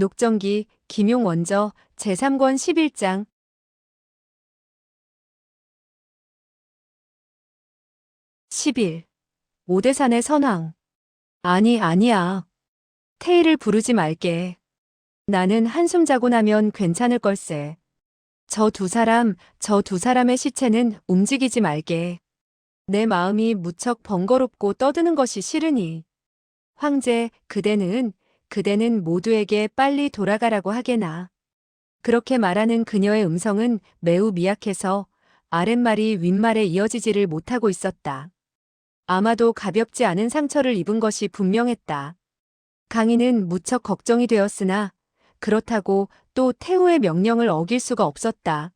녹정기, 김용원저, 제3권 11장. 10일. 오대산의 선왕. 아니야. 태희를 부르지 말게. 나는 한숨 자고 나면 괜찮을 걸세. 저 두 사람의 시체는 움직이지 말게. 내 마음이 무척 번거롭고 떠드는 것이 싫으니. 황제, 그대는 모두에게 빨리 돌아가라고 하게나. 그렇게 말하는 그녀의 음성은 매우 미약해서 아랫말이 윗말에 이어지지를 못하고 있었다. 아마도 가볍지 않은 상처를 입은 것이 분명했다. 강인은 무척 걱정이 되었으나 그렇다고 또 태후의 명령을 어길 수가 없었다.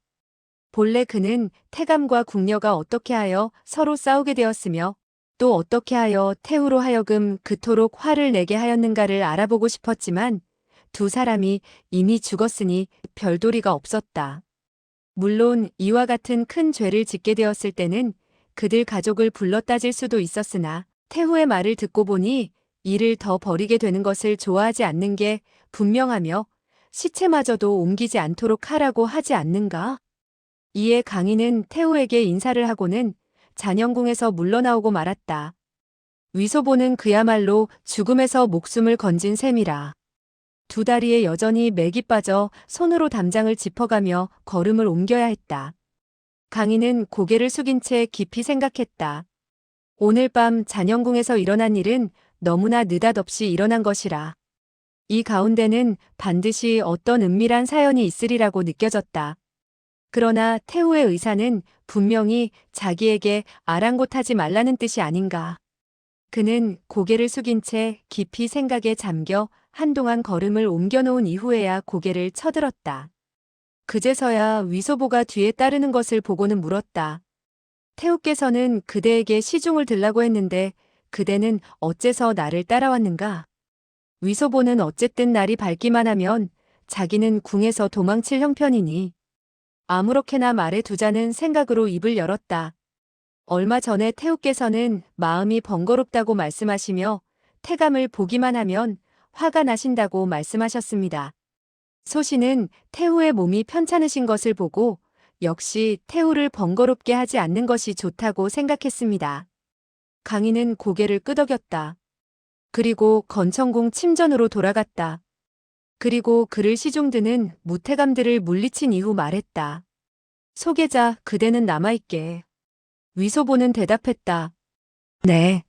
본래 그는 태감과 궁녀가 어떻게 하여 서로 싸우게 되었으며 또 어떻게 하여 태후로 하여금 그토록 화를 내게 하였는가를 알아보고 싶었지만 두 사람이 이미 죽었으니 별도리가 없었다. 물론 이와 같은 큰 죄를 짓게 되었을 때는 그들 가족을 불러 따질 수도 있었으나 태후의 말을 듣고 보니 이를 더 버리게 되는 것을 좋아하지 않는 게 분명하며 시체마저도 옮기지 않도록 하라고 하지 않는가? 이에 강인은 태후에게 인사를 하고는 잔영궁에서 물러나오고 말았다. 위소보는 그야말로 죽음에서 목숨을 건진 셈이라. 두 다리에 여전히 맥이 빠져 손으로 담장을 짚어가며 걸음을 옮겨야 했다. 강인은 고개를 숙인 채 깊이 생각했다. 오늘 밤 잔영궁에서 일어난 일은 너무나 느닷없이 일어난 것이라. 이 가운데는 반드시 어떤 은밀한 사연이 있으리라고 느껴졌다. 그러나 태후의 의사는 분명히 자기에게 아랑곳하지 말라는 뜻이 아닌가. 그는 고개를 숙인 채 깊이 생각에 잠겨 한동안 걸음을 옮겨놓은 이후에야 고개를 쳐들었다. 그제서야 위소보가 뒤에 따르는 것을 보고는 물었다. 태후께서는 그대에게 시중을 들라고 했는데 그대는 어째서 나를 따라왔는가? 위소보는 어쨌든 날이 밝기만 하면 자기는 궁에서 도망칠 형편이니 아무렇게나 말해두자는 생각으로 입을 열었다. 얼마 전에 태후께서는 마음이 번거롭다고 말씀하시며 태감을 보기만 하면 화가 나신다고 말씀하셨습니다. 소신은 태후의 몸이 편찮으신 것을 보고 역시 태후를 번거롭게 하지 않는 것이 좋다고 생각했습니다. 강인은 고개를 끄덕였다. 그리고 건청궁 침전으로 돌아갔다. 그리고 그를 시종드는 무태감들을 물리친 이후 말했다. 소계자, 그대는 남아있게. 위소보는 대답했다. 네.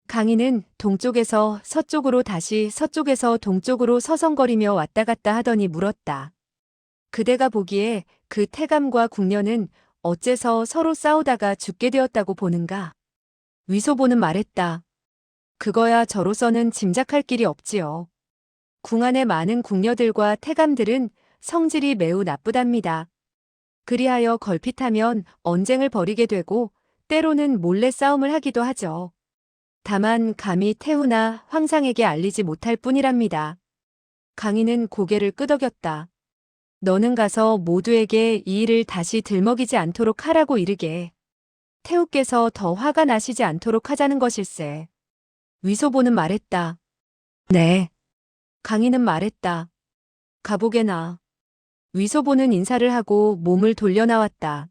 강인은 동쪽에서 서쪽으로 다시 서쪽에서 동쪽으로 서성거리며 왔다 갔다 하더니 물었다. 그대가 보기에 그 태감과 궁녀는 어째서 서로 싸우다가 죽게 되었다고 보는가? 위소보는 말했다. 그거야 저로서는 짐작할 길이 없지요. 궁 안의 많은 궁녀들과 태감들은 성질이 매우 나쁘답니다. 그리하여 걸핏하면 언쟁을 벌이게 되고 때로는 몰래 싸움을 하기도 하죠. 다만 감히 태후나 황상에게 알리지 못할 뿐이랍니다. 강인은 고개를 끄덕였다. 너는 가서 모두에게 이 일을 다시 들먹이지 않도록 하라고 이르게. 태후께서 더 화가 나시지 않도록 하자는 것일세. 위소보는 말했다. 네. 강인은 말했다. 가보게나. 위소보는 인사를 하고 몸을 돌려 나왔다.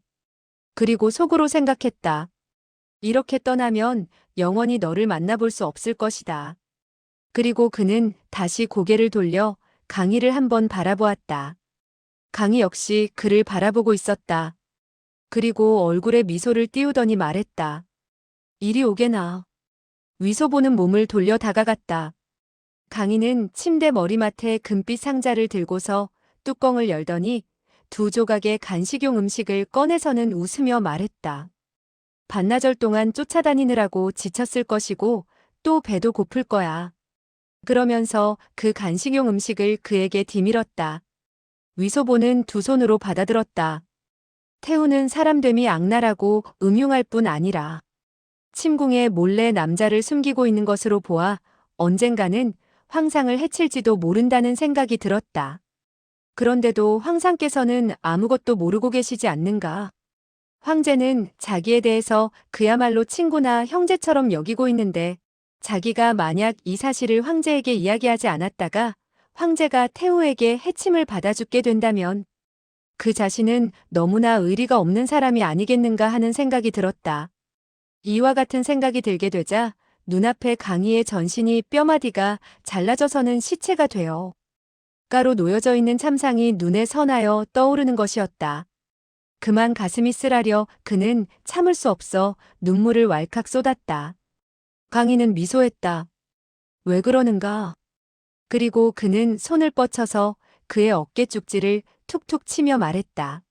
그리고 속으로 생각했다. 이렇게 떠나면 영원히 너를 만나볼 수 없을 것이다. 그리고 그는 다시 고개를 돌려 강희를 한번 바라보았다. 강희 역시 그를 바라보고 있었다. 그리고 얼굴에 미소를 띄우더니 말했다. 이리 오게나. 위소보는 몸을 돌려 다가갔다. 강희는 침대 머리맡에 금빛 상자를 들고서 뚜껑을 열더니 두 조각의 간식용 음식을 꺼내서는 웃으며 말했다. 반나절 동안 쫓아다니느라고 지쳤을 것이고 또 배도 고플 거야. 그러면서 그 간식용 음식을 그에게 디밀었다. 위소보는 두 손으로 받아들었다. 태후는 사람됨이 악랄하고 음흉할 뿐 아니라 침궁에 몰래 남자를 숨기고 있는 것으로 보아 언젠가는 황상을 해칠지도 모른다는 생각이 들었다. 그런데도 황상께서는 아무것도 모르고 계시지 않는가? 황제는 자기에 대해서 그야말로 친구나 형제처럼 여기고 있는데 자기가 만약 이 사실을 황제에게 이야기하지 않았다가 황제가 태우에게 해침을 받아 죽게 된다면 그 자신은 너무나 의리가 없는 사람이 아니겠는가 하는 생각이 들었다. 이와 같은 생각이 들게 되자 눈앞에 강희의 전신이 뼈마디가 잘라져서는 시체가 되어 가로 놓여져 있는 참상이 눈에 선하여 떠오르는 것이었다. 그만 가슴이 쓰라려 그는 참을 수 없어 눈물을 왈칵 쏟았다. 강희는 미소했다. 왜 그러는가? 그리고 그는 손을 뻗쳐서 그의 어깨 쪽지를 툭툭 치며 말했다.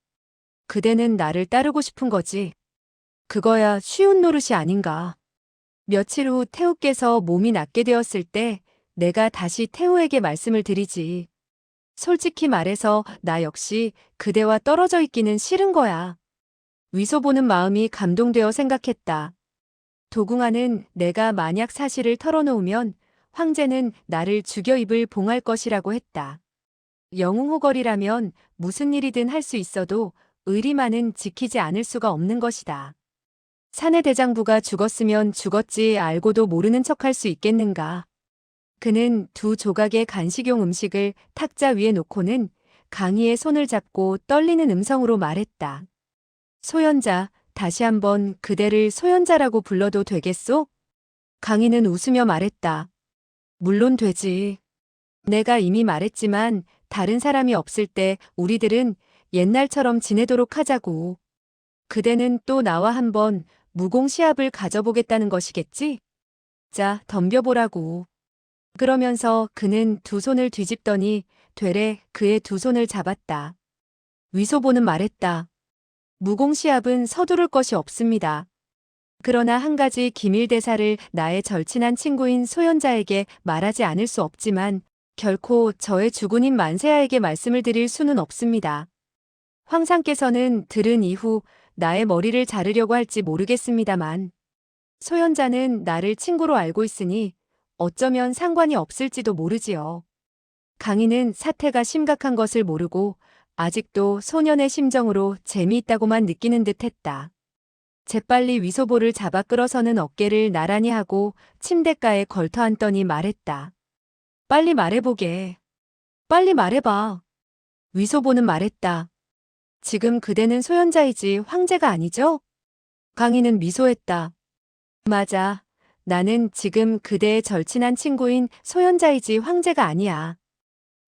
그대는 나를 따르고 싶은 거지. 그거야 쉬운 노릇이 아닌가. 며칠 후 태우께서 몸이 낫게 되었을 때 내가 다시 태우에게 말씀을 드리지. 솔직히 말해서 나 역시 그대와 떨어져 있기는 싫은 거야. 위소 보는 마음이 감동되어 생각했다. 도궁아는 내가 만약 사실을 털어놓으면 황제는 나를 죽여 입을 봉할 것이라고 했다. 영웅호걸이라면 무슨 일이든 할 수 있어도 의리만은 지키지 않을 수가 없는 것이다. 사내 대장부가 죽었으면 죽었지 알고도 모르는 척할 수 있겠는가. 그는 두 조각의 간식용 음식을 탁자 위에 놓고는 강희의 손을 잡고 떨리는 음성으로 말했다. 소현자, 다시 한번 그대를 소현자라고 불러도 되겠소? 강희는 웃으며 말했다. 물론 되지. 내가 이미 말했지만 다른 사람이 없을 때 우리들은 옛날처럼 지내도록 하자고. 그대는 또 나와 한번 무공시합을 가져보겠다는 것이겠지? 자, 덤벼보라고. 그러면서 그는 두 손을 뒤집더니 되레 그의 두 손을 잡았다. 위소보는 말했다. 무공시합은 서두를 것이 없습니다. 그러나 한 가지 기밀 대사를 나의 절친한 친구인 소현자에게 말하지 않을 수 없지만 결코 저의 주군인 만세아에게 말씀을 드릴 수는 없습니다. 황상께서는 들은 이후 나의 머리를 자르려고 할지 모르겠습니다만 소현자는 나를 친구로 알고 있으니 어쩌면 상관이 없을지도 모르지요. 강희는 사태가 심각한 것을 모르고 아직도 소년의 심정으로 재미있다고만 느끼는 듯 했다. 재빨리 위소보를 잡아 끌어서는 어깨를 나란히 하고 침대가에 걸터 앉더니 말했다. 빨리 말해보게. 빨리 말해봐. 위소보는 말했다. 지금 그대는 소현자이지 황제가 아니죠? 강희는 미소했다. 맞아. 나는 지금 그대의 절친한 친구인 소현자이지 황제가 아니야.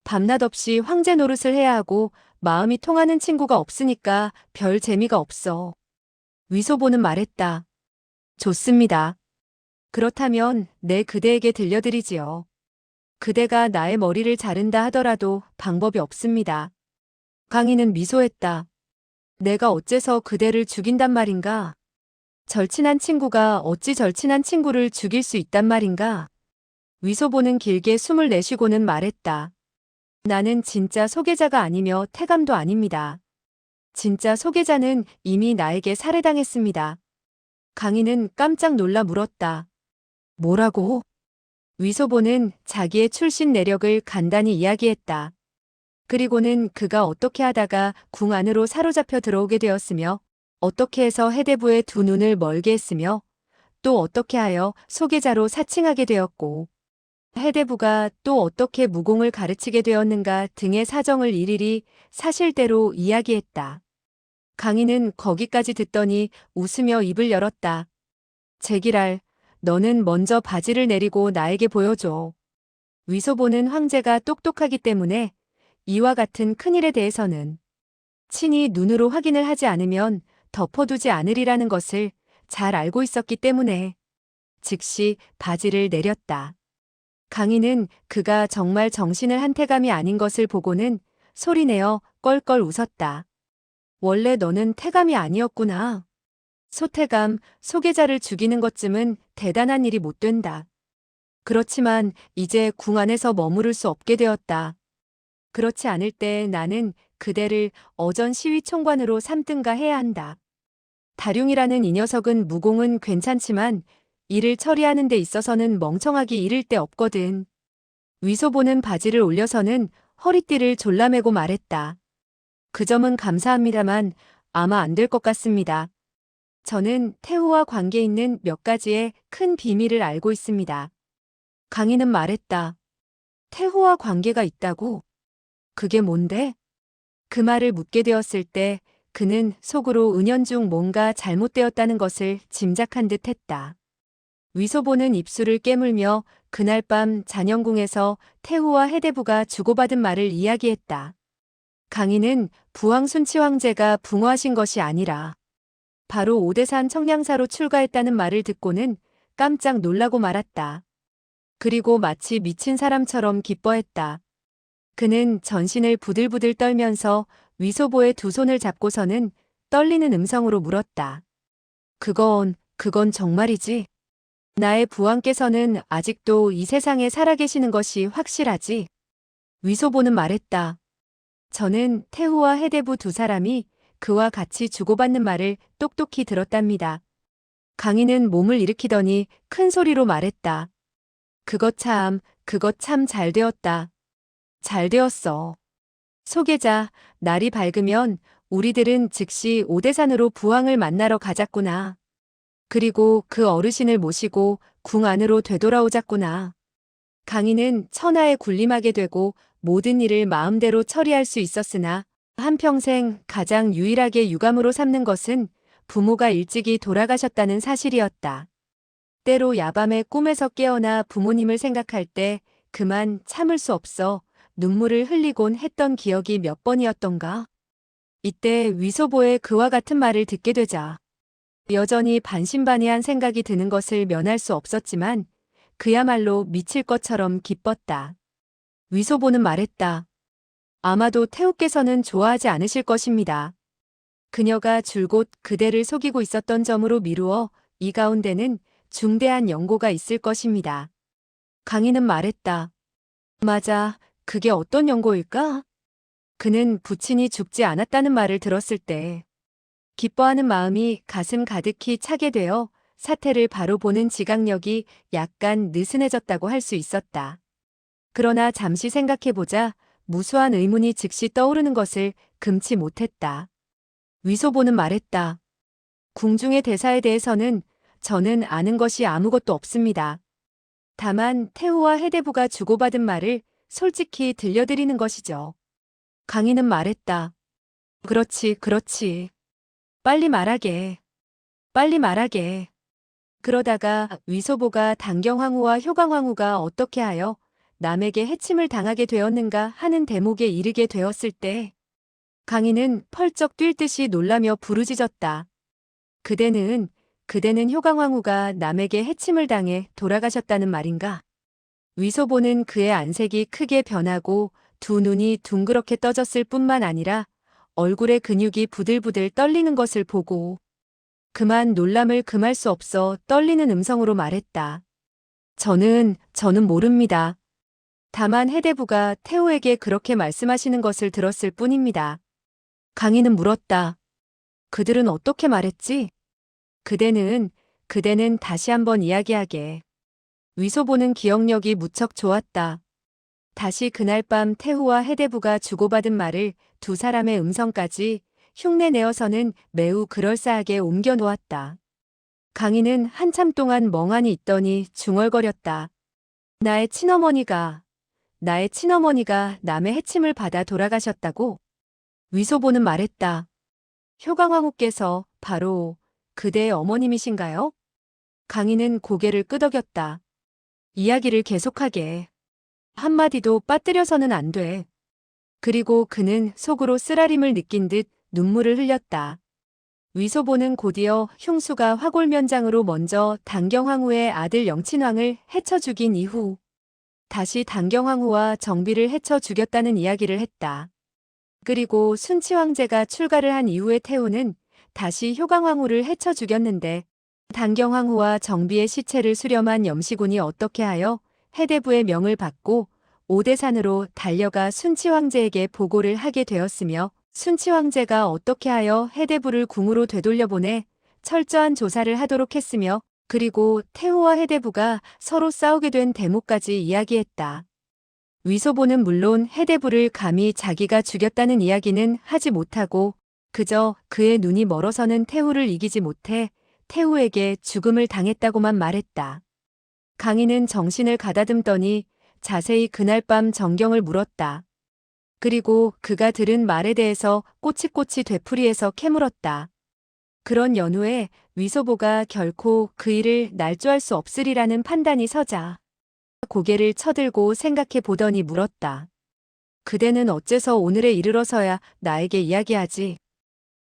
밤낮 없이 황제 노릇을 해야 하고 마음이 통하는 친구가 없으니까 별 재미가 없어. 위소보는 말했다. 좋습니다. 그렇다면 내 그대에게 들려드리지요. 그대가 나의 머리를 자른다 하더라도 방법이 없습니다. 강희는 미소했다. 내가 어째서 그대를 죽인단 말인가? 절친한 친구가 어찌 절친한 친구를 죽일 수 있단 말인가? 위소보는 길게 숨을 내쉬고는 말했다. 나는 진짜 소개자가 아니며 태감도 아닙니다. 진짜 소개자는 이미 나에게 살해당했습니다. 강희는 깜짝 놀라 물었다. 뭐라고? 위소보는 자기의 출신 내력을 간단히 이야기했다. 그리고는 그가 어떻게 하다가 궁 안으로 사로잡혀 들어오게 되었으며 어떻게 해서 해대부의 두 눈을 멀게 했으며 또 어떻게 하여 소개자로 사칭하게 되었고 해대부가 또 어떻게 무공을 가르치게 되었는가 등의 사정을 일일이 사실대로 이야기했다. 강희는 거기까지 듣더니 웃으며 입을 열었다. 제기랄, 너는 먼저 바지를 내리고 나에게 보여줘. 위소보는 황제가 똑똑하기 때문에 이와 같은 큰일에 대해서는 친히 눈으로 확인을 하지 않으면 덮어두지 않으리라는 것을 잘 알고 있었기 때문에 즉시 바지를 내렸다. 강희는 그가 정말 정신을 한 태감이 아닌 것을 보고는 소리내어 껄껄 웃었다. 원래 너는 태감이 아니었구나. 소태감, 소계자를 죽이는 것쯤은 대단한 일이 못 된다. 그렇지만 이제 궁 안에서 머무를 수 없게 되었다. 그렇지 않을 때 나는 그대를 어전 시위 총관으로 삼든가 해야 한다. 다룡이라는 이 녀석은 무공은 괜찮지만 일을 처리하는 데 있어서는 멍청하기 이를 데 없거든. 위소보는 바지를 올려서는 허리띠를 졸라매고 말했다. 그 점은 감사합니다만 아마 안 될 것 같습니다. 저는 태우와 관계 있는 몇 가지의 큰 비밀을 알고 있습니다. 강희는 말했다. 태후와 관계가 있다고? 그게 뭔데? 그 말을 묻게 되었을 때 그는 속으로 은연중 뭔가 잘못되었다는 것을 짐작한 듯 했다. 위소보는 입술을 깨물며 그날 밤 잔영궁에서 태후와 해대부가 주고받은 말을 이야기했다. 강인은 부왕 순치 황제가 붕어하신 것이 아니라 바로 오대산 청량사로 출가했다는 말을 듣고는 깜짝 놀라고 말았다. 그리고 마치 미친 사람처럼 기뻐했다. 그는 전신을 부들부들 떨면서 위소보의 두 손을 잡고서는 떨리는 음성으로 물었다. 그건 정말이지? 나의 부왕께서는 아직도 이 세상에 살아계시는 것이 확실하지? 위소보는 말했다. 저는 태후와 해대부 두 사람이 그와 같이 주고받는 말을 똑똑히 들었답니다. 강인은 몸을 일으키더니 큰 소리로 말했다. 그거 참 잘 되었다. 잘 되었어. 소계자, 날이 밝으면 우리들은 즉시 오대산으로 부왕을 만나러 가자꾸나. 그리고 그 어르신을 모시고 궁 안으로 되돌아오자꾸나. 강인은 천하에 군림하게 되고 모든 일을 마음대로 처리할 수 있었으나 한평생 가장 유일하게 유감으로 삼는 것은 부모가 일찍이 돌아가셨다는 사실이었다. 때로 야밤에 꿈에서 깨어나 부모님을 생각할 때 그만 참을 수 없어 눈물을 흘리곤 했던 기억이 몇 번이었던가. 이때 위소보의 그와 같은 말을 듣게 되자 여전히 반신반의한 생각이 드는 것을 면할 수 없었지만 그야말로 미칠 것처럼 기뻤다. 위소보는 말했다. 아마도 태우께서는 좋아하지 않으실 것입니다. 그녀가 줄곧 그대를 속이고 있었던 점으로 미루어 이 가운데는 중대한 연고가 있을 것입니다. 강인은 말했다. 맞아, 그게 어떤 연고일까? 그는 부친이 죽지 않았다는 말을 들었을 때 기뻐하는 마음이 가슴 가득히 차게 되어 사태를 바로 보는 지각력이 약간 느슨해졌다고 할 수 있었다. 그러나 잠시 생각해보자 무수한 의문이 즉시 떠오르는 것을 금치 못했다. 위소보는 말했다. 궁중의 대사에 대해서는 저는 아는 것이 아무것도 없습니다. 다만 태후와 해대부가 주고받은 말을 솔직히 들려드리는 것이죠. 강인은 말했다. 그렇지. 빨리 말하게. 빨리 말하게. 그러다가 위소보가 단경황후와 효강황후가 어떻게 하여 남에게 해침을 당하게 되었는가 하는 대목에 이르게 되었을 때 강인은 펄쩍 뛸 듯이 놀라며 부르짖었다. 그대는 효강황후가 남에게 해침을 당해 돌아가셨다는 말인가? 위소보는 그의 안색이 크게 변하고 두 눈이 둥그렇게 떠졌을 뿐만 아니라 얼굴의 근육이 부들부들 떨리는 것을 보고 그만 놀람을 금할 수 없어 떨리는 음성으로 말했다. 저는 모릅니다. 다만 해대부가 태호에게 그렇게 말씀하시는 것을 들었을 뿐입니다. 강인은 물었다. 그들은 어떻게 말했지? 그대는 다시 한번 이야기하게. 위소보는 기억력이 무척 좋았다. 다시 그날 밤 태후와 해대부가 주고받은 말을 두 사람의 음성까지 흉내내어서는 매우 그럴싸하게 옮겨 놓았다. 강인은 한참 동안 멍하니 있더니 중얼거렸다. 나의 친어머니가 남의 해침을 받아 돌아가셨다고? 위소보는 말했다. 효강황후께서 바로 그대의 어머님이신가요? 강인은 고개를 끄덕였다. 이야기를 계속하게. 한마디도 빠뜨려서는 안 돼. 그리고 그는 속으로 쓰라림을 느낀 듯 눈물을 흘렸다. 위소보는 곧이어 흉수가 화골면장으로 먼저 단경황후의 아들 영친왕을 해쳐 죽인 이후 다시 단경황후와 정비를 해쳐 죽였다는 이야기를 했다. 그리고 순치 황제가 출가를 한 이후에 태후는 다시 효강황후를 해쳐 죽였는데 단경황후와 정비의 시체를 수렴한 염시군이 어떻게 하여 해대부의 명을 받고 오대산으로 달려가 순치 황제에게 보고를 하게 되었으며 순치 황제가 어떻게 하여 해대부를 궁으로 되돌려보내 철저한 조사를 하도록 했으며 그리고 태후와 해대부가 서로 싸우게 된 대목까지 이야기했다. 위소보는 물론 해대부를 감히 자기가 죽였다는 이야기는 하지 못하고 그저 그의 눈이 멀어서는 태후를 이기지 못해 태후에게 죽음을 당했다고만 말했다. 강인은 정신을 가다듬더니 자세히 그날 밤 전경을 물었다. 그리고 그가 들은 말에 대해서 꼬치꼬치 되풀이해서 캐물었다. 그런 연후에 위소보가 결코 그 일을 날조할 수 없으리라는 판단이 서자 고개를 쳐들고 생각해 보더니 물었다. 그대는 어째서 오늘에 이르러서야 나에게 이야기하지?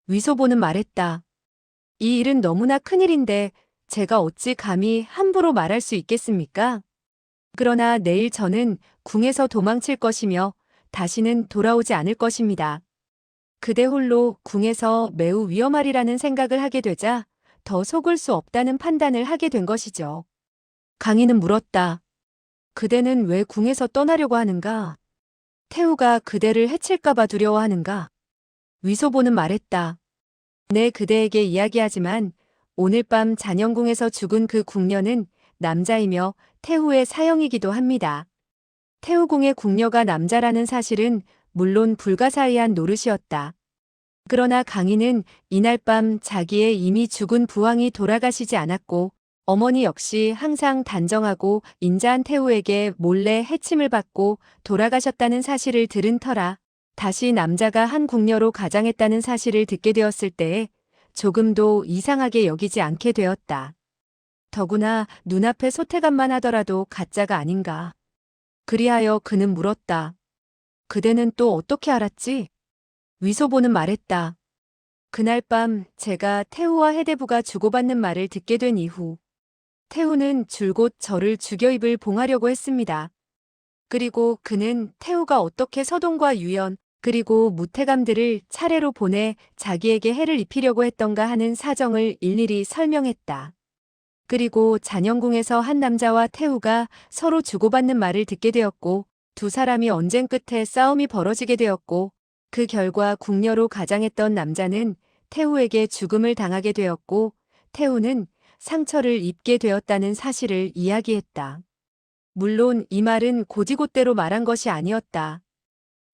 위소보는 말했다. 이 일은 너무나 큰일인데 제가 어찌 감히 함부로 말할 수 있겠습니까? 그러나 내일 저는 궁에서 도망칠 것이며 다시는 돌아오지 않을 것입니다. 그대 홀로 궁에서 매우 위험하리라는 생각을 하게 되자 더 속을 수 없다는 판단을 하게 된 것이죠. 강인은 물었다. 그대는 왜 궁에서 떠나려고 하는가? 태우가 그대를 해칠까봐 두려워하는가? 위소보는 말했다. 네, 그대에게 이야기하지만 오늘 밤 잔영궁에서 죽은 그 궁녀는 남자이며 태후의 사형이기도 합니다. 태후궁의 궁녀가 남자라는 사실은 물론 불가사의한 노릇이었다. 그러나 강인은 이날 밤 자기의 이미 죽은 부왕이 돌아가시지 않았고 어머니 역시 항상 단정하고 인자한 태후에게 몰래 해침을 받고 돌아가셨다는 사실을 들은 터라 다시 남자가 한 궁녀로 가장했다는 사실을 듣게 되었을 때에 조금도 이상하게 여기지 않게 되었다. 더구나 눈앞에 소태감만 하더라도 가짜가 아닌가. 그리하여 그는 물었다. 그대는 또 어떻게 알았지? 위소보는 말했다. 그날 밤 제가 태후와 해대부가 주고받는 말을 듣게 된 이후 태후는 줄곧 저를 죽여 입을 봉하려고 했습니다. 그리고 그는 태후가 어떻게 서동과 유연 그리고 무태감들을 차례로 보내 자기에게 해를 입히려고 했던가 하는 사정을 일일이 설명했다. 그리고 잔영궁에서 한 남자와 태후가 서로 주고받는 말을 듣게 되었고 두 사람이 언쟁 끝에 싸움이 벌어지게 되었고 그 결과 궁녀로 가장했던 남자는 태후에게 죽음을 당하게 되었고 태후는 상처를 입게 되었다는 사실을 이야기했다. 물론 이 말은 고지곳대로 말한 것이 아니었다.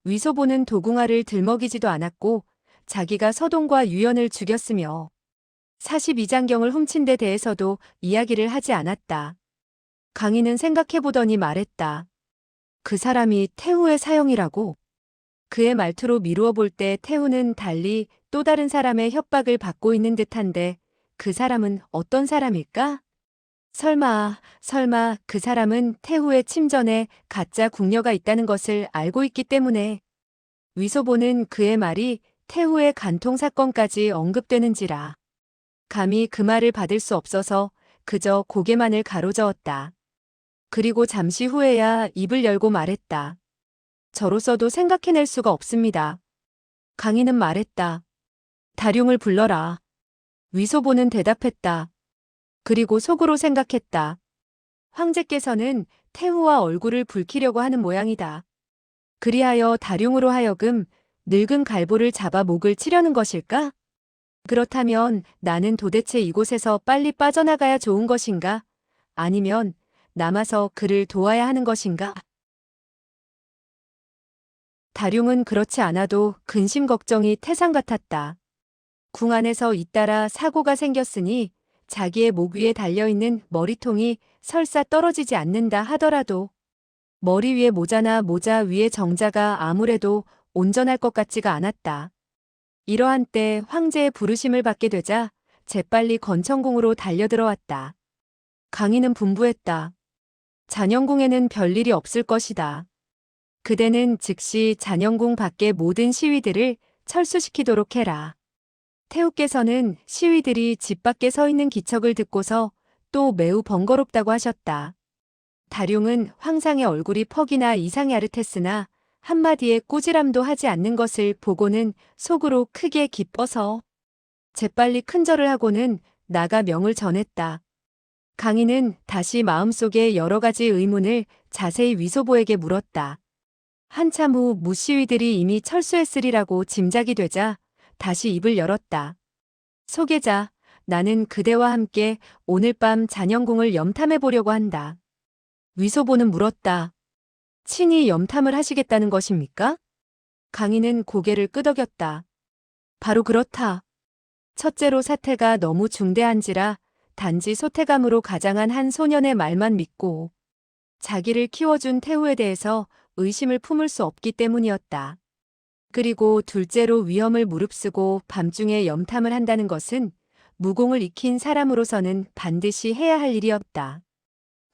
위소보는 도궁화를 들먹이지도 않았고 자기가 서동과 유연을 죽였으며 42장경을 훔친 데 대해서도 이야기를 하지 않았다. 강인은 생각해보더니 말했다. 그 사람이 태후의 사형이라고? 그의 말투로 미루어 볼 때 태후는 달리 또 다른 사람의 협박을 받고 있는 듯한데 그 사람은 어떤 사람일까? 설마 그 사람은 태후의 침전에 가짜 궁녀가 있다는 것을 알고 있기 때문에 위소보는 그의 말이 태후의 간통 사건까지 언급되는지라 감히 그 말을 받을 수 없어서 그저 고개만을 가로저었다. 그리고 잠시 후에야 입을 열고 말했다. 저로서도 생각해낼 수가 없습니다. 강인은 말했다. 다룡을 불러라. 위소보는 대답했다. 그리고 속으로 생각했다. 황제께서는 태후와 얼굴을 붉히려고 하는 모양이다. 그리하여 다룡으로 하여금 늙은 갈보를 잡아 목을 치려는 것일까? 그렇다면 나는 도대체 이곳에서 빨리 빠져나가야 좋은 것인가? 아니면 남아서 그를 도와야 하는 것인가? 다룡은 그렇지 않아도 근심 걱정이 태산 같았다. 궁 안에서 잇따라 사고가 생겼으니 자기의 목 위에 달려있는 머리통이 설사 떨어지지 않는다 하더라도 머리 위에 모자나 모자 위에 정자가 아무래도 온전할 것 같지가 않았다. 이러한 때 황제의 부르심을 받게 되자 재빨리 건천궁으로 달려들어왔다. 강인은 분부했다. 잔영궁에는 별일이 없을 것이다. 그대는 즉시 잔영궁 밖의 모든 시위들을 철수시키도록 해라. 태후께서는 시위들이 집 밖에 서 있는 기척을 듣고서 또 매우 번거롭다고 하셨다. 다룡은 황상의 얼굴이 퍽이나 이상히 아릇했으나 한마디의 꾸지람도 하지 않는 것을 보고는 속으로 크게 기뻐서 재빨리 큰절을 하고는 나가 명을 전했다. 강인은 다시 마음속에 여러 가지 의문을 자세히 위소보에게 물었다. 한참 후 무시위들이 이미 철수했으리라고 짐작이 되자 다시 입을 열었다. 소계자, 나는 그대와 함께 오늘 밤 잔영궁을 염탐해 보려고 한다. 위소보는 물었다. 친히 염탐을 하시겠다는 것입니까? 강인은 고개를 끄덕였다. 바로 그렇다. 첫째로 사태가 너무 중대한지라 단지 소태감으로 가장한 한 소년의 말만 믿고 자기를 키워준 태우에 대해서 의심을 품을 수 없기 때문이었다. 그리고 둘째로 위험을 무릅쓰고 밤중에 염탐을 한다는 것은 무공을 익힌 사람으로서는 반드시 해야 할 일이었다.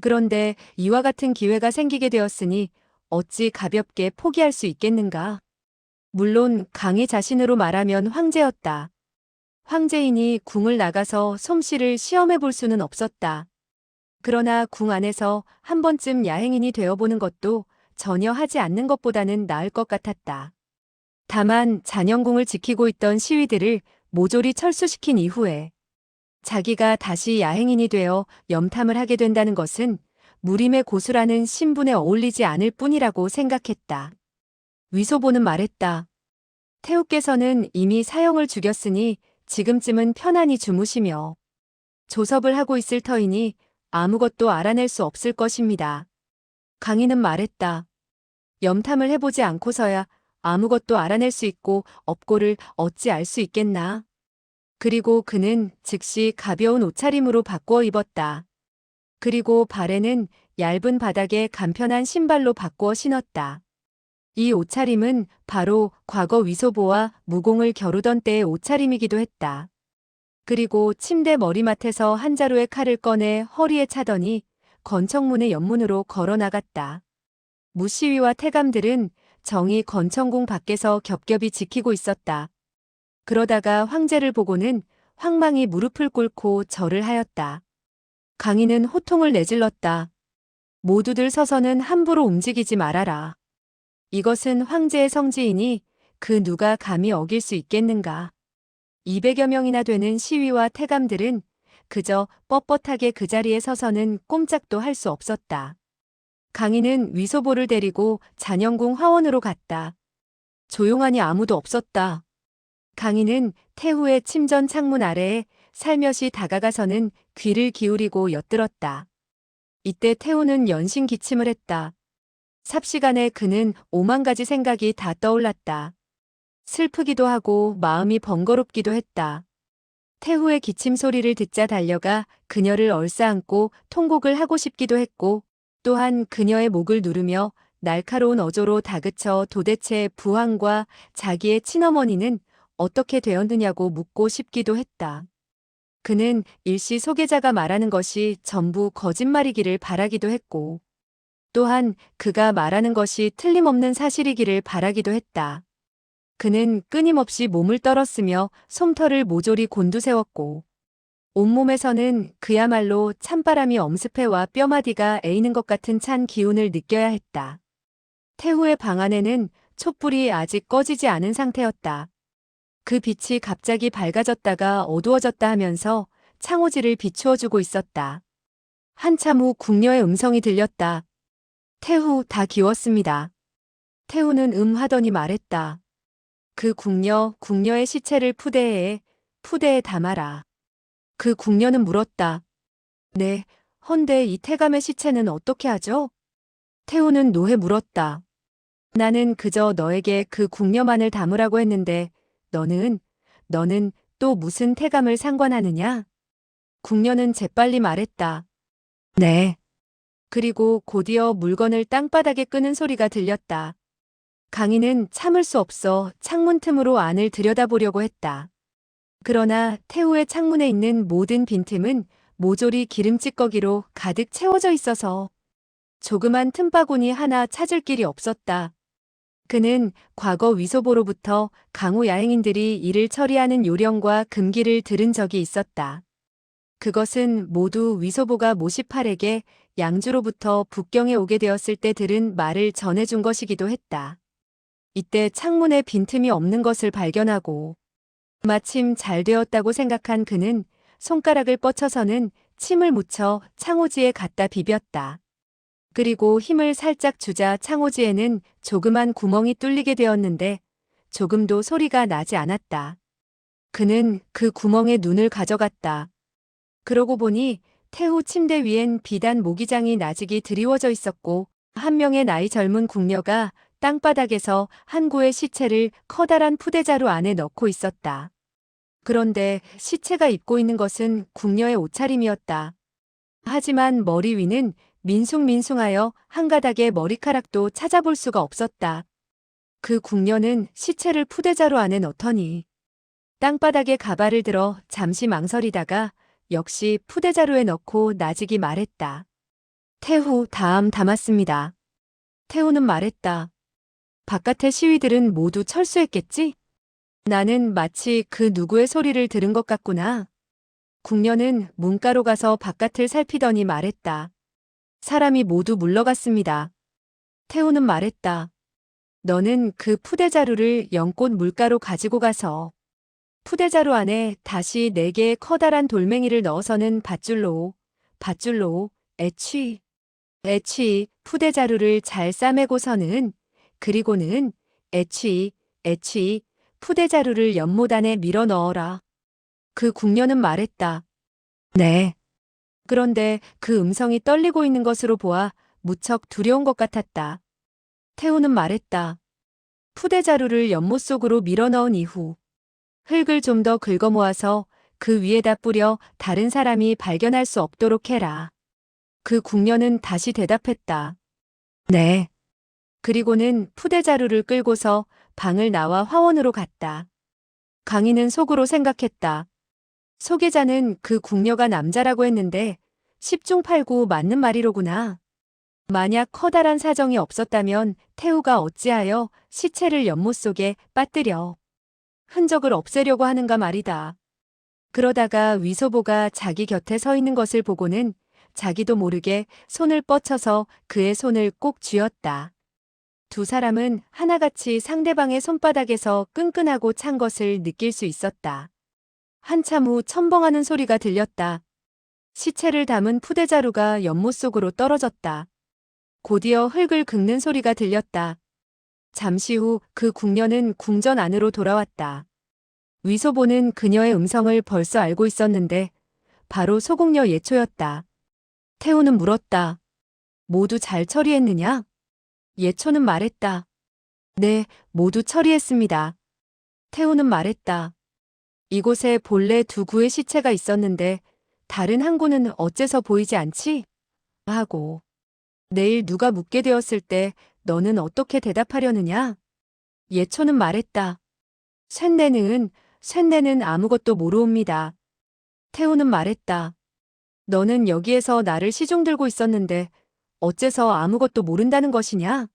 그런데 이와 같은 기회가 생기게 되었으니 어찌 가볍게 포기할 수 있겠는가? 물론 강희 자신으로 말하면 황제였다. 황제이니 궁을 나가서 솜씨를 시험해 볼 수는 없었다. 그러나 궁 안에서 한 번쯤 야행인이 되어보는 것도 전혀 하지 않는 것보다는 나을 것 같았다. 다만 잔영궁을 지키고 있던 시위들을 모조리 철수시킨 이후에 자기가 다시 야행인이 되어 염탐을 하게 된다는 것은 무림의 고수라는 신분에 어울리지 않을 뿐이라고 생각했다. 위소보는 말했다. 태우께서는 이미 사형을 죽였으니 지금쯤은 편안히 주무시며 조섭을 하고 있을 터이니 아무것도 알아낼 수 없을 것입니다. 강희는 말했다. 염탐을 해보지 않고서야 아무것도 알아낼 수 있고 없고를 어찌 알 수 있겠나. 그리고 그는 즉시 가벼운 옷차림으로 바꾸어 입었다. 그리고 발에는 얇은 바닥에 간편한 신발로 바꾸어 신었다. 이 옷차림은 바로 과거 위소보와 무공을 겨루던 때의 옷차림이기도 했다. 그리고 침대 머리맡에서 한 자루의 칼을 꺼내 허리에 차더니 건청문의 옆문으로 걸어 나갔다. 무시위와 태감들은 정이 건청궁 밖에서 겹겹이 지키고 있었다. 그러다가 황제를 보고는 황망히 무릎을 꿇고 절을 하였다. 강희는 호통을 내질렀다. 모두들 서서는 함부로 움직이지 말아라. 이것은 황제의 성지이니 그 누가 감히 어길 수 있겠는가. 200여 명이나 되는 시위와 태감들은 그저 뻣뻣하게 그 자리에 서서는 꼼짝도 할 수 없었다. 강희는 위소보를 데리고 잔영궁 화원으로 갔다. 조용하니 아무도 없었다. 강희는 태후의 침전 창문 아래에 살며시 다가가서는 귀를 기울이고 엿들었다. 이때 태후는 연신 기침을 했다. 삽시간에 그는 5만 가지 생각이 다 떠올랐다. 슬프기도 하고 마음이 번거롭기도 했다. 태후의 기침 소리를 듣자 달려가 그녀를 얼싸안고 통곡을 하고 싶기도 했고 또한 그녀의 목을 누르며 날카로운 어조로 다그쳐 도대체 부왕과 자기의 친어머니는 어떻게 되었느냐고 묻고 싶기도 했다. 그는 일시 소개자가 말하는 것이 전부 거짓말이기를 바라기도 했고 또한 그가 말하는 것이 틀림없는 사실이기를 바라기도 했다. 그는 끊임없이 몸을 떨었으며 솜털을 모조리 곤두세웠고 온몸에서는 그야말로 찬바람이 엄습해와 뼈마디가 에이는 것 같은 찬 기운을 느껴야 했다. 태후의 방 안에는 촛불이 아직 꺼지지 않은 상태였다. 그 빛이 갑자기 밝아졌다가 어두워졌다 하면서 창호지를 비추어주고 있었다. 한참 후 궁녀의 음성이 들렸다. 태후 다 기웠습니다. 태후는 하더니 말했다. 그 궁녀의 시체를 푸대에 담아라. 그 궁녀는 물었다. 네, 헌데 이 태감의 시체는 어떻게 하죠? 태후는 노해 물었다. 나는 그저 너에게 그 궁녀만을 담으라고 했는데 너는 또 무슨 태감을 상관하느냐? 궁녀는 재빨리 말했다. 네. 그리고 곧이어 물건을 땅바닥에 끄는 소리가 들렸다. 강희는 참을 수 없어 창문 틈으로 안을 들여다보려고 했다. 그러나 태후의 창문에 있는 모든 빈틈은 모조리 기름찌꺼기로 가득 채워져 있어서 조그만 틈바구니 하나 찾을 길이 없었다. 그는 과거 위소보로부터 강호 야행인들이 이를 처리하는 요령과 금기를 들은 적이 있었다. 그것은 모두 위소보가 모시팔에게 양주로부터 북경에 오게 되었을 때 들은 말을 전해준 것이기도 했다. 이때 창문에 빈틈이 없는 것을 발견하고 마침 잘 되었다고 생각한 그는 손가락을 뻗쳐서는 침을 묻혀 창호지에 갖다 비볐다. 그리고 힘을 살짝 주자 창호지에는 조그만 구멍이 뚫리게 되었는데 조금도 소리가 나지 않았다. 그는 그 구멍에 눈을 가져갔다. 그러고 보니 태후 침대 위엔 비단 모기장이 나직이 드리워져 있었고 한 명의 나이 젊은 궁녀가 땅바닥에서 한 구의 시체를 커다란 푸대자루 안에 넣고 있었다. 그런데 시체가 입고 있는 것은 궁녀의 옷차림이었다. 하지만 머리 위는 민숭민숭하여 한 가닥의 머리카락도 찾아볼 수가 없었다. 그 궁녀는 시체를 푸대자루 안에 넣더니 땅바닥에 가발을 들어 잠시 망설이다가 역시 푸대자루에 넣고 나직이 말했다. 태후 다음 담았습니다. 태우는 말했다. 바깥의 시위들은 모두 철수했겠지? 나는 마치 그 누구의 소리를 들은 것 같구나. 궁녀는 문가로 가서 바깥을 살피더니 말했다. 사람이 모두 물러갔습니다. 태우는 말했다. 너는 그 푸대자루를 연꽃 물가로 가지고 가서 푸대자루 안에 다시 4개의 커다란 돌멩이를 넣어서는 밧줄로 애취 푸대자루를 잘 싸매고서는 그리고는 애취 푸대자루를 연못 안에 밀어 넣어라. 그 궁녀는 말했다. 네. 그런데 그 음성이 떨리고 있는 것으로 보아 무척 두려운 것 같았다. 태우는 말했다. 푸대자루를 연못 속으로 밀어 넣은 이후 흙을 좀 더 긁어 모아서 그 위에다 뿌려 다른 사람이 발견할 수 없도록 해라. 그 궁녀는 다시 대답했다. 네. 그리고는 푸대자루를 끌고서 방을 나와 화원으로 갔다. 강희는 속으로 생각했다. 소개자는 그 궁녀가 남자라고 했는데 10중 8구 맞는 말이로구나. 만약 커다란 사정이 없었다면 태우가 어찌하여 시체를 연못 속에 빠뜨려 흔적을 없애려고 하는가 말이다. 그러다가 위소보가 자기 곁에 서 있는 것을 보고는 자기도 모르게 손을 뻗쳐서 그의 손을 꼭 쥐었다. 두 사람은 하나같이 상대방의 손바닥에서 끈끈하고 찬 것을 느낄 수 있었다. 한참 후 첨벙하는 소리가 들렸다. 시체를 담은 푸대자루가 연못 속으로 떨어졌다. 곧이어 흙을 긁는 소리가 들렸다. 잠시 후 그 궁녀는 궁전 안으로 돌아왔다. 위소보는 그녀의 음성을 벌써 알고 있었는데 바로 소궁녀 예초였다. 태우는 물었다. 모두 잘 처리했느냐? 예초는 말했다. 네, 모두 처리했습니다. 태우는 말했다. 이곳에 본래 2구의 시체가 있었는데 다른 한 구는 어째서 보이지 않지? 하고. 내일 누가 묻게 되었을 때 너는 어떻게 대답하려느냐? 예초는 말했다. 쇳내는 아무것도 모르옵니다. 태우는 말했다. 너는 여기에서 나를 시중 들고 있었는데 어째서 아무것도 모른다는 것이냐?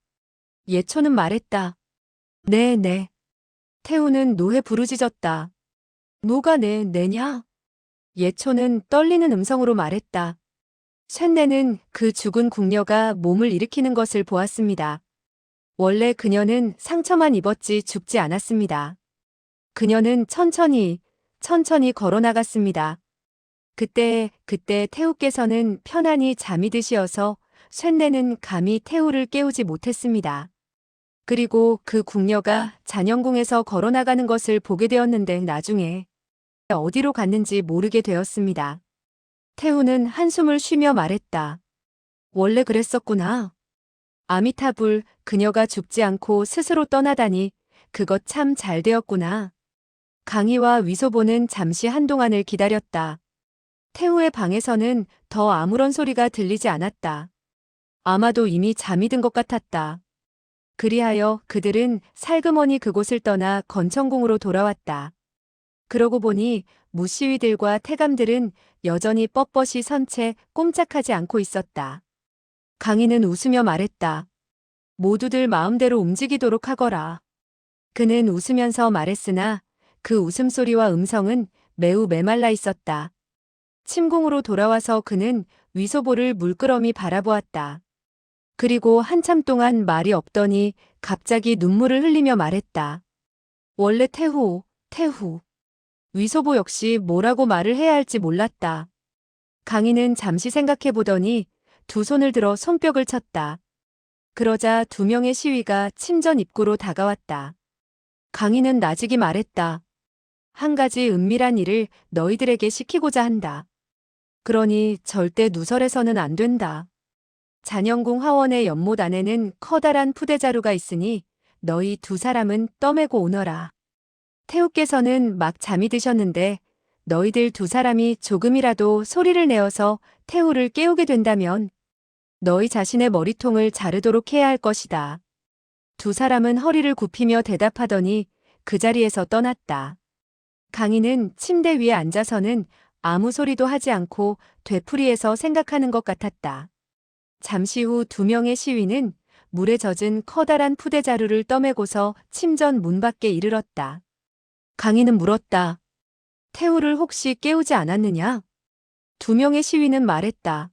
예초는 말했다. 네. 태우는 노해 부르짖었다. 뭐가 내냐? 예초는 떨리는 음성으로 말했다. 쇳내는 그 죽은 궁녀가 몸을 일으키는 것을 보았습니다. 원래 그녀는 상처만 입었지 죽지 않았습니다. 그녀는 천천히 걸어 나갔습니다. 그때 태우께서는 편안히 잠이 드시어서 쇳내는 감히 태우를 깨우지 못했습니다. 그리고 그 궁녀가 잔영궁에서 걸어 나가는 것을 보게 되었는데 나중에 어디로 갔는지 모르게 되었습니다. 태우는 한숨을 쉬며 말했다. 원래 그랬었구나. 아미타불, 그녀가 죽지 않고 스스로 떠나다니 그것 참 잘 되었구나. 강희와 위소보는 잠시 한동안을 기다렸다. 태우의 방에서는 더 아무런 소리가 들리지 않았다. 아마도 이미 잠이 든 것 같았다. 그리하여 그들은 살그머니 그곳을 떠나 건천궁으로 돌아왔다. 그러고 보니 무시위들과 태감들은 여전히 뻣뻣이 선 채 꼼짝하지 않고 있었다. 강희는 웃으며 말했다. 모두들 마음대로 움직이도록 하거라. 그는 웃으면서 말했으나 그 웃음소리와 음성은 매우 메말라 있었다. 침궁으로 돌아와서 그는 위소보를 물끄러미 바라보았다. 그리고 한참 동안 말이 없더니 갑자기 눈물을 흘리며 말했다. 원래 태후. 위소보 역시 뭐라고 말을 해야 할지 몰랐다. 강희는 잠시 생각해 보더니 두 손을 들어 손뼉을 쳤다. 그러자 2명의 시위가 침전 입구로 다가왔다. 강희는 나직이 말했다. 한 가지 은밀한 일을 너희들에게 시키고자 한다. 그러니 절대 누설해서는 안 된다. 잔영궁 화원의 연못 안에는 커다란 푸대자루가 있으니 너희 2 사람은 떠매고 오너라. 태우께서는 막 잠이 드셨는데 너희들 2 사람이 조금이라도 소리를 내어서 태우를 깨우게 된다면 너희 자신의 머리통을 자르도록 해야 할 것이다. 두 사람은 허리를 굽히며 대답하더니 그 자리에서 떠났다. 강희는 침대 위에 앉아서는 아무 소리도 하지 않고 되풀이해서 생각하는 것 같았다. 잠시 후 두 명의 시위는 물에 젖은 커다란 푸대자루를 떠매고서 침전 문 밖에 이르렀다. 강희는 물었다. 태우를 혹시 깨우지 않았느냐? 두 명의 시위는 말했다.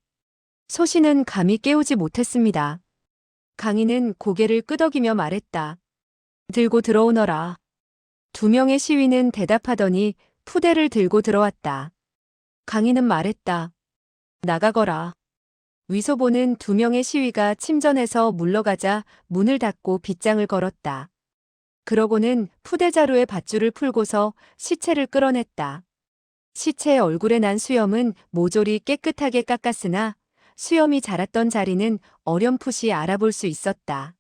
소신은 감히 깨우지 못했습니다. 강희는 고개를 끄덕이며 말했다. 들고 들어오너라. 두 명의 시위는 대답하더니 푸대를 들고 들어왔다. 강희는 말했다. 나가거라. 위소보는 두 명의 시위가 침전에서 물러가자 문을 닫고 빗장을 걸었다. 그러고는 푸대자루에 밧줄을 풀고서 시체를 끌어냈다. 시체의 얼굴에 난 수염은 모조리 깨끗하게 깎았으나 수염이 자랐던 자리는 어렴풋이 알아볼 수 있었다.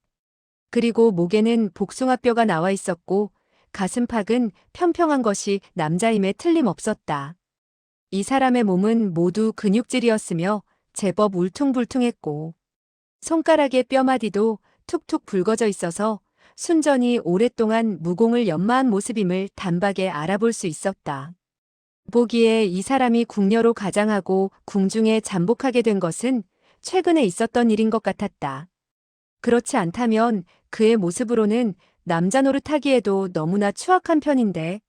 그리고 목에는 복숭아뼈가 나와 있었고 가슴팍은 평평한 것이 남자임에 틀림없었다. 이 사람의 몸은 모두 근육질이었으며 제법 울퉁불퉁했고 손가락의 뼈마디도 툭툭 붉어져 있어서 순전히 오랫동안 무공을 연마한 모습임을 단박에 알아볼 수 있었다. 보기에 이 사람이 궁녀로 가장하고 궁중에 잠복하게 된 것은 최근에 있었던 일인 것 같았다. 그렇지 않다면 그의 모습으로는 남자 노릇하기에도 너무나 추악한 편인데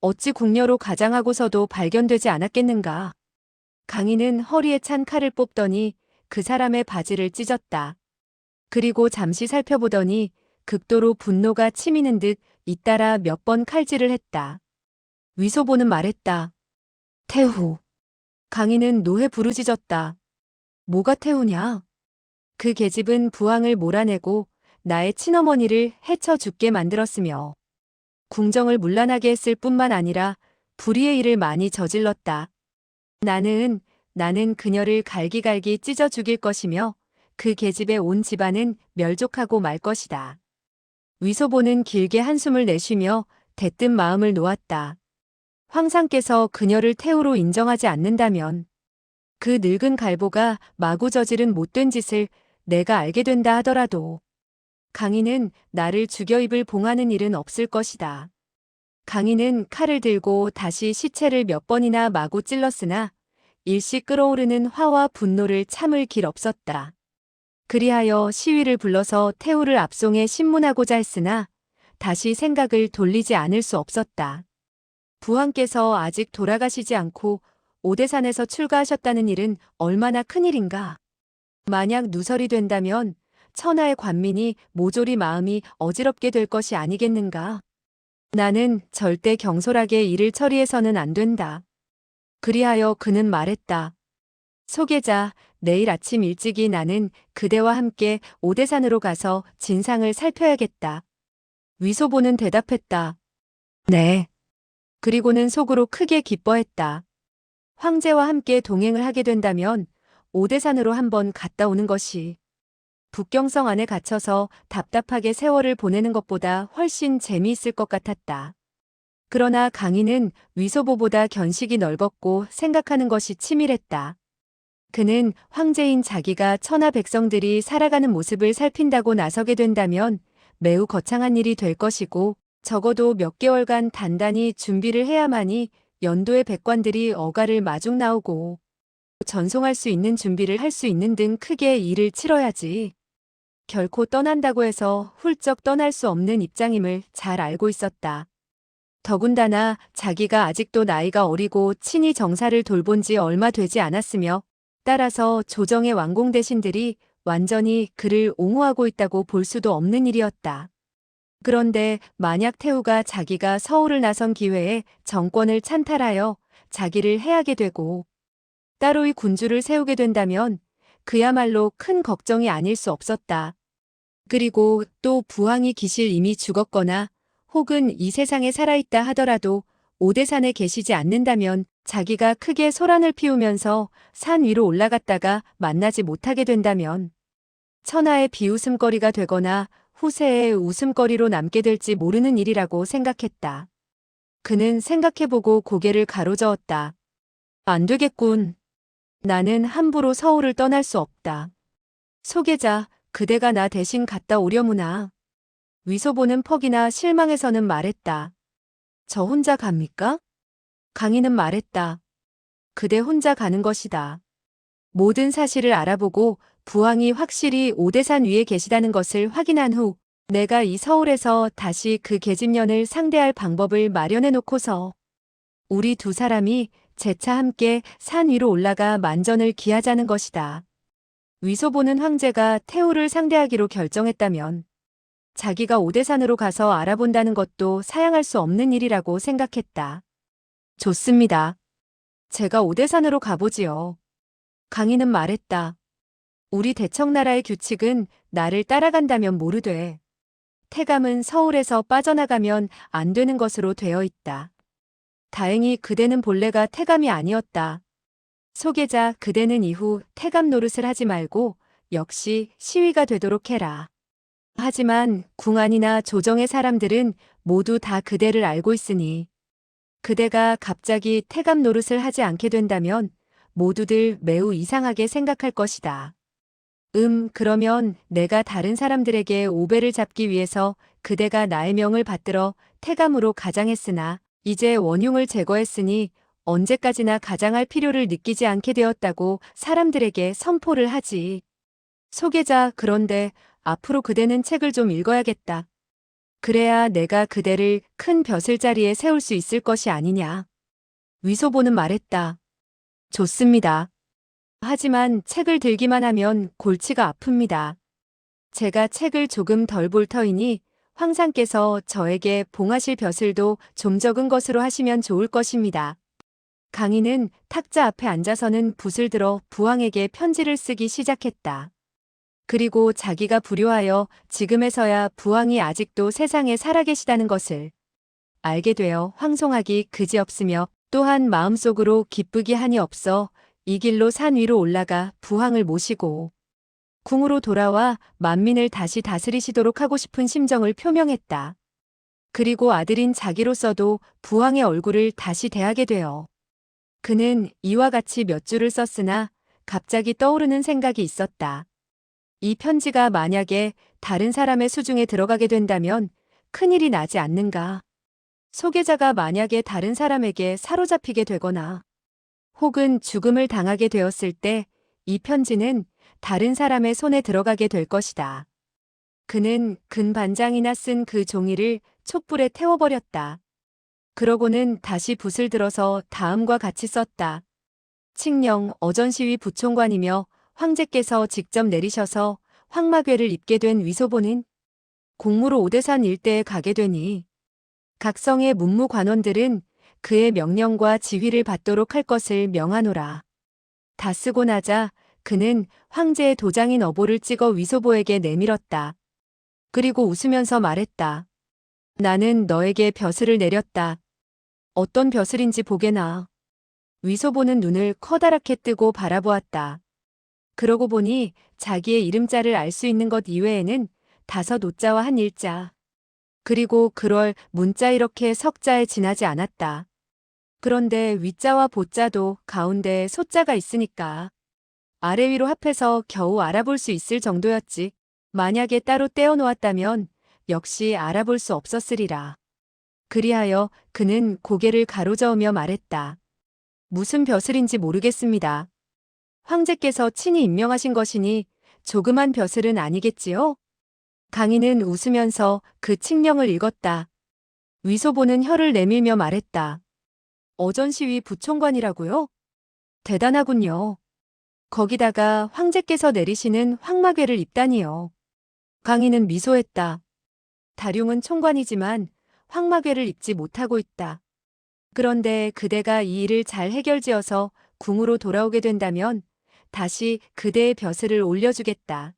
어찌 궁녀로 가장하고서도 발견되지 않았겠는가. 강희는 허리에 찬 칼을 뽑더니 그 사람의 바지를 찢었다. 그리고 잠시 살펴보더니 극도로 분노가 치미는 듯 잇따라 몇 번 칼질을 했다. 위소보는 말했다. 태후. 강희는 노해 부르짖었다. 뭐가 태우냐? 그 계집은 부항을 몰아내고 나의 친어머니를 해쳐 죽게 만들었으며 궁정을 문란하게 했을 뿐만 아니라 불의의 일을 많이 저질렀다. 나는 그녀를 갈기갈기 찢어 죽일 것이며 그 계집의 온 집안은 멸족하고 말 것이다. 위소보는 길게 한숨을 내쉬며 대뜸 마음을 놓았다. 황상께서 그녀를 태우로 인정하지 않는다면 그 늙은 갈보가 마구 저지른 못된 짓을 내가 알게 된다 하더라도 강희는 나를 죽여 입을 봉하는 일은 없을 것이다. 강희는 칼을 들고 다시 시체를 몇 번이나 마구 찔렀으나 일시 끓어오르는 화와 분노를 참을 길 없었다. 그리하여 시위를 불러서 태우를 압송해 신문하고자 했으나 다시 생각을 돌리지 않을 수 없었다. 부왕께서 아직 돌아가시지 않고 오대산에서 출가하셨다는 일은 얼마나 큰일인가. 만약 누설이 된다면 천하의 관민이 모조리 마음이 어지럽게 될 것이 아니겠는가. 나는 절대 경솔하게 일을 처리해서는 안 된다. 그리하여 그는 말했다. 소계자, 내일 아침 일찍이 나는 그대와 함께 오대산으로 가서 진상을 살펴야겠다. 위소보는 대답했다. 네. 그리고는 속으로 크게 기뻐했다. 황제와 함께 동행을 하게 된다면 오대산으로 한번 갔다 오는 것이 북경성 안에 갇혀서 답답하게 세월을 보내는 것보다 훨씬 재미있을 것 같았다. 그러나 강희는 위소보보다 견식이 넓었고 생각하는 것이 치밀했다. 그는 황제인 자기가 천하 백성들이 살아가는 모습을 살핀다고 나서게 된다면 매우 거창한 일이 될 것이고 적어도 몇 개월간 단단히 준비를 해야만이 연도의 백관들이 어가를 마중 나오고 전송할 수 있는 준비를 할 수 있는 등 크게 일을 치러야지. 결코 떠난다고 해서 훌쩍 떠날 수 없는 입장임을 잘 알고 있었다. 더군다나 자기가 아직도 나이가 어리고 친히 정사를 돌본 지 얼마 되지 않았으며 따라서 조정의 왕공 대신들이 완전히 그를 옹호하고 있다고 볼 수도 없는 일이었다. 그런데 만약 태후가 자기가 서울을 나선 기회에 정권을 찬탈하여 자기를 해하게 되고 따로이 군주를 세우게 된다면 그야말로 큰 걱정이 아닐 수 없었다. 그리고 또 부왕이 기실 이미 죽었거나 혹은 이 세상에 살아있다 하더라도 오대산에 계시지 않는다면 자기가 크게 소란을 피우면서 산 위로 올라갔다가 만나지 못하게 된다면 천하의 비웃음거리가 되거나 후세의 웃음거리로 남게 될지 모르는 일이라고 생각했다. 그는 생각해보고 고개를 가로저었다. 안 되겠군. 나는 함부로 서울을 떠날 수 없다. 소계자, 그대가 나 대신 갔다 오려무나. 위소보는 퍽이나 실망해서는 말했다. 저 혼자 갑니까? 강희는 말했다. 그대 혼자 가는 것이다. 모든 사실을 알아보고 부왕이 확실히 오대산 위에 계시다는 것을 확인한 후 내가 이 서울에서 다시 그 계집년을 상대할 방법을 마련해 놓고서 우리 두 사람이 재차 함께 산 위로 올라가 만전을 기하자는 것이다. 위소보는 황제가 태후를 상대하기로 결정했다면 자기가 오대산으로 가서 알아본다는 것도 사양할 수 없는 일이라고 생각했다. 좋습니다. 제가 오대산으로 가보지요. 강희는 말했다. 우리 대청나라의 규칙은 나를 따라간다면 모르되 태감은 서울에서 빠져나가면 안 되는 것으로 되어 있다. 다행히 그대는 본래가 태감이 아니었다. 소계자, 그대는 이후 태감 노릇을 하지 말고 역시 시위가 되도록 해라. 하지만 궁안이나 조정의 사람들은 모두 다 그대를 알고 있으니 그대가 갑자기 태감 노릇을 하지 않게 된다면 모두들 매우 이상하게 생각할 것이다. 그러면 내가 다른 사람들에게 오배를 잡기 위해서 그대가 나의 명을 받들어 태감으로 가장했으나 이제 원흉을 제거했으니 언제까지나 가장할 필요를 느끼지 않게 되었다고 사람들에게 선포를 하지. 소계자, 그런데 앞으로 그대는 책을 좀 읽어야겠다. 그래야 내가 그대를 큰 벼슬자리에 세울 수 있을 것이 아니냐. 위소보는 말했다. 좋습니다. 하지만 책을 들기만 하면 골치가 아픕니다. 제가 책을 조금 덜 볼 터이니 황상께서 저에게 봉하실 벼슬도 좀 적은 것으로 하시면 좋을 것입니다. 강희는 탁자 앞에 앉아서는 붓을 들어 부왕에게 편지를 쓰기 시작했다. 그리고 자기가 불효하여 지금에서야 부왕이 아직도 세상에 살아계시다는 것을 알게 되어 황송하기 그지없으며 또한 마음속으로 기쁘기 한이 없어 이 길로 산 위로 올라가 부왕을 모시고 궁으로 돌아와 만민을 다시 다스리시도록 하고 싶은 심정을 표명했다. 그리고 아들인 자기로서도 부왕의 얼굴을 다시 대하게 되어 그는 이와 같이 몇 줄을 썼으나 갑자기 떠오르는 생각이 있었다. 이 편지가 만약에 다른 사람의 수중에 들어가게 된다면 큰일이 나지 않는가. 소계자가 만약에 다른 사람에게 사로잡히게 되거나 혹은 죽음을 당하게 되었을 때 이 편지는 다른 사람의 손에 들어가게 될 것이다. 그는 근반장이나 쓴 그 종이를 촛불에 태워버렸다. 그러고는 다시 붓을 들어서 다음과 같이 썼다. 칙령 어전시위 부총관이며 황제께서 직접 내리셔서 황마궤를 입게 된 위소보는 공무로 오대산 일대에 가게 되니 각성의 문무관원들은 그의 명령과 지휘를 받도록 할 것을 명하노라. 다 쓰고 나자 그는 황제의 도장인 어보를 찍어 위소보에게 내밀었다. 그리고 웃으면서 말했다. 나는 너에게 벼슬을 내렸다. 어떤 벼슬인지 보게나. 위소보는 눈을 커다랗게 뜨고 바라보았다. 그러고 보니 자기의 이름자를 알 수 있는 것 이외에는 5 오자와 한 일자. 그리고 그럴 문자 이렇게 석자에 지나지 않았다. 그런데 위자와 보자도 가운데에 소자가 있으니까 아래 위로 합해서 겨우 알아볼 수 있을 정도였지. 만약에 따로 떼어 놓았다면 역시 알아볼 수 없었으리라. 그리하여 그는 고개를 가로저으며 말했다. 무슨 벼슬인지 모르겠습니다. 황제께서 친히 임명하신 것이니 조그만 벼슬은 아니겠지요? 강희는 웃으면서 그 칙령을 읽었다. 위소보는 혀를 내밀며 말했다. 어전시위 부총관이라고요? 대단하군요. 거기다가 황제께서 내리시는 황마궤를 입다니요. 강희는 미소했다. 다룡은 총관이지만 황마궤를 입지 못하고 있다. 그런데 그대가 이 일을 잘 해결지어서 궁으로 돌아오게 된다면 다시 그대의 벼슬을 올려주겠다.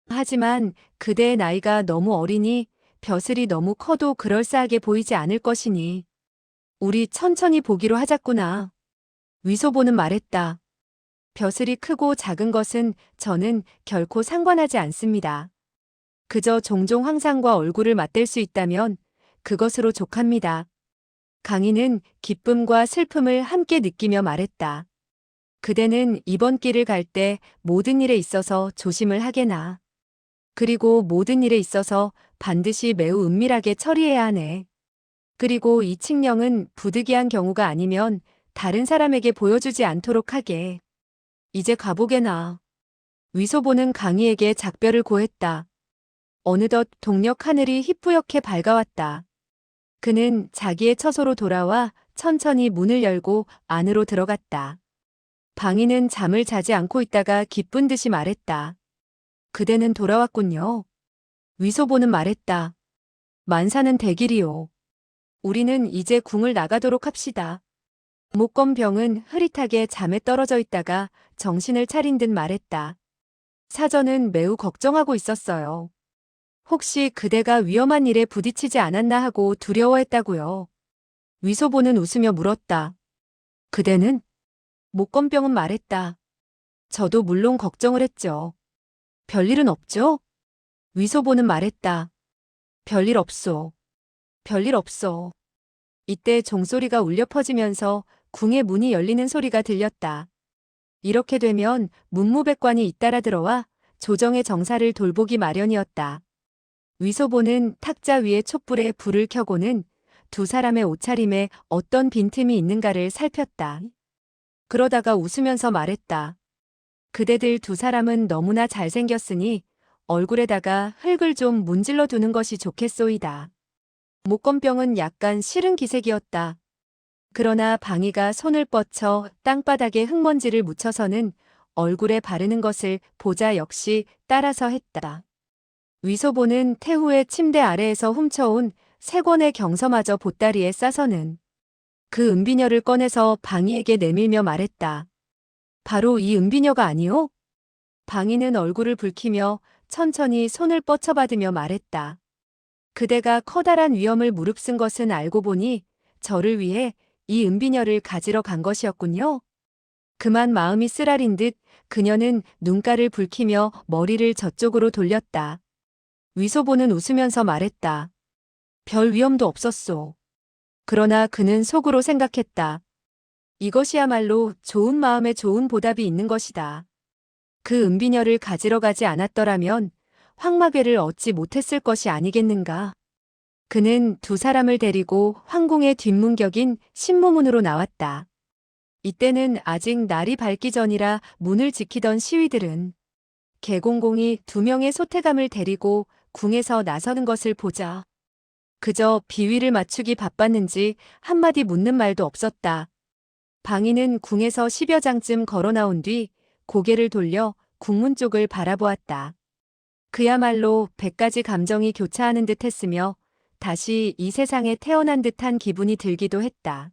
하지만 그대의 나이가 너무 어리니 벼슬이 너무 커도 그럴싸하게 보이지 않을 것이니 우리 천천히 보기로 하자꾸나. 위소보는 말했다. 벼슬이 크고 작은 것은 저는 결코 상관하지 않습니다. 그저 종종 황상과 얼굴을 맞댈 수 있다면 그것으로 족합니다. 강희는 기쁨과 슬픔을 함께 느끼며 말했다. 그대는 이번 길을 갈 때 모든 일에 있어서 조심을 하게나. 그리고 모든 일에 있어서 반드시 매우 은밀하게 처리해야 하네. 그리고 이 칙령은 부득이한 경우가 아니면 다른 사람에게 보여주지 않도록 하게. 이제 가보게나. 위소보는 강희에게 작별을 고했다. 어느덧 동력 하늘이 희뿌옇게 밝아왔다. 그는 자기의 처소로 돌아와 천천히 문을 열고 안으로 들어갔다. 방희는 잠을 자지 않고 있다가 기쁜 듯이 말했다. 그대는 돌아왔군요. 위소보는 말했다. 만사는 대길이요. 우리는 이제 궁을 나가도록 합시다. 목건병은 흐릿하게 잠에 떨어져 있다가 정신을 차린 듯 말했다. 사전은 매우 걱정하고 있었어요. 혹시 그대가 위험한 일에 부딪히지 않았나 하고 두려워했다고요. 위소보는 웃으며 물었다. 그대는? 목건병은 말했다. 저도 물론 걱정을 했죠. 별일은 없죠? 위소보는 말했다. 별일 없소. 별일 없어. 이때 종소리가 울려 퍼지면서 궁의 문이 열리는 소리가 들렸다. 이렇게 되면 문무백관이 잇따라 들어와 조정의 정사를 돌보기 마련이었다. 위소보는 탁자 위에 촛불에 불을 켜고는 두 사람의 옷차림에 어떤 빈틈이 있는가를 살폈다. 그러다가 웃으면서 말했다. 그대들 두 사람은 너무나 잘생겼으니 얼굴에다가 흙을 좀 문질러 두는 것이 좋겠소이다. 목건병은 약간 싫은 기색이었다. 그러나 방희가 손을 뻗쳐 땅바닥에 흙먼지를 묻혀서는 얼굴에 바르는 것을 보자 역시 따라서 했다. 위소보는 태후의 침대 아래에서 훔쳐온 세 권의 경서마저 보따리에 싸서는 그 은비녀를 꺼내서 방희에게 내밀며 말했다. 바로 이 은비녀가 아니오? 방희는 얼굴을 붉히며 천천히 손을 뻗쳐받으며 말했다. 그대가 커다란 위험을 무릅쓴 것은 알고 보니 저를 위해 이 은비녀를 가지러 간 것이었군요. 그만 마음이 쓰라린 듯 그녀는 눈가를 붉히며 머리를 저쪽으로 돌렸다. 위소보는 웃으면서 말했다. 별 위험도 없었소. 그러나 그는 속으로 생각했다. 이것이야말로 좋은 마음에 좋은 보답이 있는 것이다. 그 은비녀를 가지러 가지 않았더라면 황마괴를 얻지 못했을 것이 아니겠는가. 그는 두 사람을 데리고 황궁의 뒷문격인 신무문으로 나왔다. 이때는 아직 날이 밝기 전이라 문을 지키던 시위들은 개공공이 두 명의 소태감을 데리고 궁에서 나서는 것을 보자 그저 비위를 맞추기 바빴는지 한마디 묻는 말도 없었다. 방희는 궁에서 10여 장쯤 걸어 나온 뒤 고개를 돌려 궁문 쪽을 바라보았다. 그야말로 100가지 감정이 교차하는 듯 했으며 다시 이 세상에 태어난 듯한 기분이 들기도 했다.